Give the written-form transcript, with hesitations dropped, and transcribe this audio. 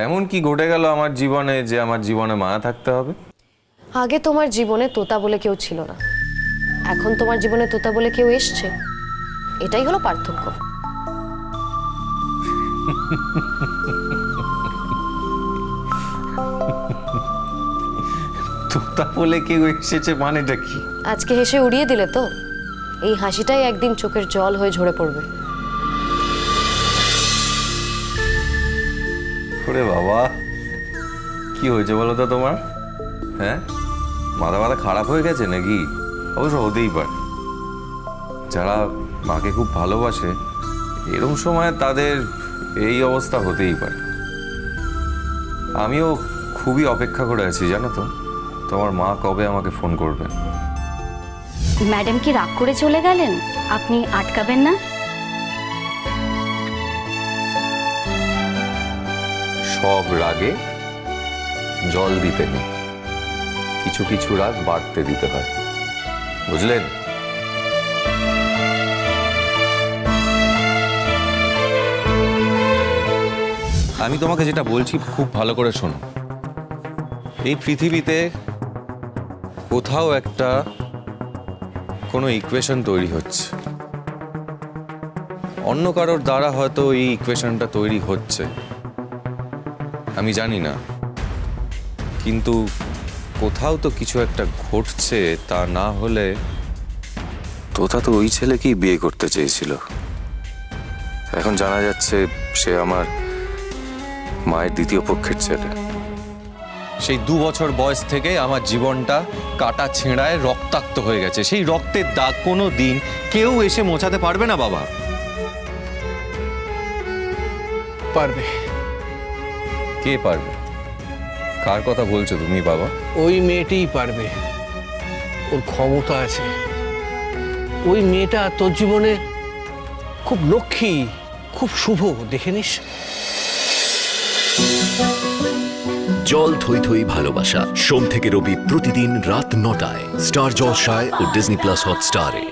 এমন কি ঘটে গেল আমার জীবনে যে আমার জীবনে মায়া থাকতে হবে? আগে তোমার জীবনে তোতা বলে কেউ ছিল না, এখন তোমার জীবনে তোতা বলে কেউ এসছে। এটাই হলো পার্থক্য। তোতা বলে কেউ এসেছে মানেটা কি? আজকে হেসে উড়িয়ে দিলে তো, এই হাসিটাই একদিন চোখের জল হয়ে ঝরে পড়বে। ওরে বাবা, কি হয়েছে বলো তো তোমার? হ্যাঁ, মাথা মাথা খারাপ হয়ে গেছে নাকি? অবশ্য হতেই পারে, যারা মাকে খুব ভালোবাসে এরকম সময় তাদের এই অবস্থা হতেই পারে। আমিও খুবই অপেক্ষা করে আছি জানো তো, তোমার মা কবে আমাকে ফোন করবে। ম্যাডাম কি রাগ করে চলে গেলেন? আপনি আটকাবেন না? সব রাগে জল দিতে নেই, কিছু কিছু রাগ বাড়তে দিতে হয়, বুঝলেন? আমি তোমাকে যেটা বলছি খুব ভালো করে শোনো। এই পৃথিবীতে কোথাও একটা কোনো ইকুয়েশন তৈরি হচ্ছে, অন্য কারোর দ্বারা হয়তো এই ইকুয়েশনটা তৈরি হচ্ছে, আমি জানি না, কিন্তু কোথাও তো কিছু একটা ঘটছে। তা না হলে তোতা তো ওই ছেলেকেই বিয়ে করতে চেয়েছিল। এখন জানা যাচ্ছে সে আমার মায়ের দ্বিতীয় পক্ষের ছেলে। সেই 2 বছর বয়স থেকে আমার জীবনটা কাটা ছেঁড়ায় রক্তাক্ত হয়ে গেছে। সেই রক্তের দাগ কোনো দিন কেউ এসে মোছাতে পারবে না বাবা। পারবে। কে পারবে? কার কথা বলছো তুমি বাবা? ওই মেয়েটিই পারবে, ওর ক্ষমতা আছে। ওই মেয়েটা তোর জীবনে খুব লক্ষ্মী, খুব শুভ, দেখে নিস। জল থই থই ভালোবাসা, সোম থেকে রবি প্রতিদিন রাত 9টায় স্টার জলসায় ও ডিজনি প্লাস হটস্টারে।